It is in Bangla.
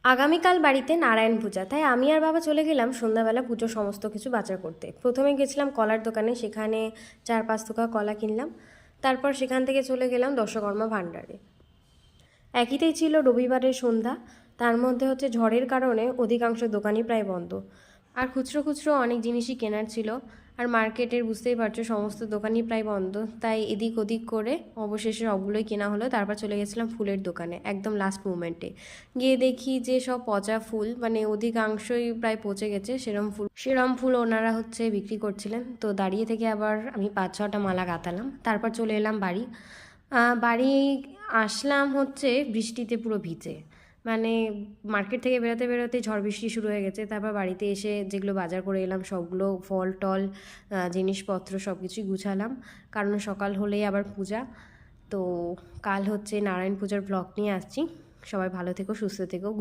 আগামীকাল বাড়িতে নারায়ণ পূজা, তাই আমি আর বাবা চলে গেলাম সন্ধ্যাবেলা পুজো সমস্ত কিছু বাজার করতে। প্রথমে গেছিলাম কলার দোকানে, সেখানে 4-5 থোকা কলা কিনলাম। তারপর সেখান থেকে চলে গেলাম দশকর্মা ভাণ্ডারে। একইটাই ছিল রবিবারের সন্ধ্যা। তার মধ্যে হচ্ছে ঝড়ের কারণে অধিকাংশ দোকানই প্রায় বন্ধ। আর খুচরো খুচরো অনেক জিনিসই কেনার ছিল। আর মার্কেটের বুঝতেই পারছো সমস্ত দোকানই প্রায় বন্ধ, তাই এদিক ওদিক করে অবশেষে সবগুলোই কেনা হলো। তারপর চলে গেছিলাম ফুলের দোকানে একদম লাস্ট মুমেন্টে। গিয়ে দেখি যে সব পচা ফুল, মানে অধিকাংশই প্রায় পচে গেছে, সেরম ফুল ওনারা হচ্ছে বিক্রি করছিলেন। তো দাঁড়িয়ে থেকে আবার আমি 5-6টা মালা গাঁথালাম। তারপর চলে এলাম বাড়ি। বাড়ি আসলাম হচ্ছে বৃষ্টিতে পুরো ভিজে, মানে মার্কেট থেকে বেরোতে বেরোতে ঝড় বৃষ্টি শুরু হয়ে গেছে। তারপর বাড়িতে এসে যেগুলো বাজার করে এলাম সবগুলো ফল টল জিনিসপত্র সব কিছুই গুছালাম, কারণ সকাল হলেই আবার পূজা। তো কাল হচ্ছে নারায়ণ পূজার ব্লগ নিয়ে আসছি। সবাই ভালো থেকো, সুস্থ থেকো।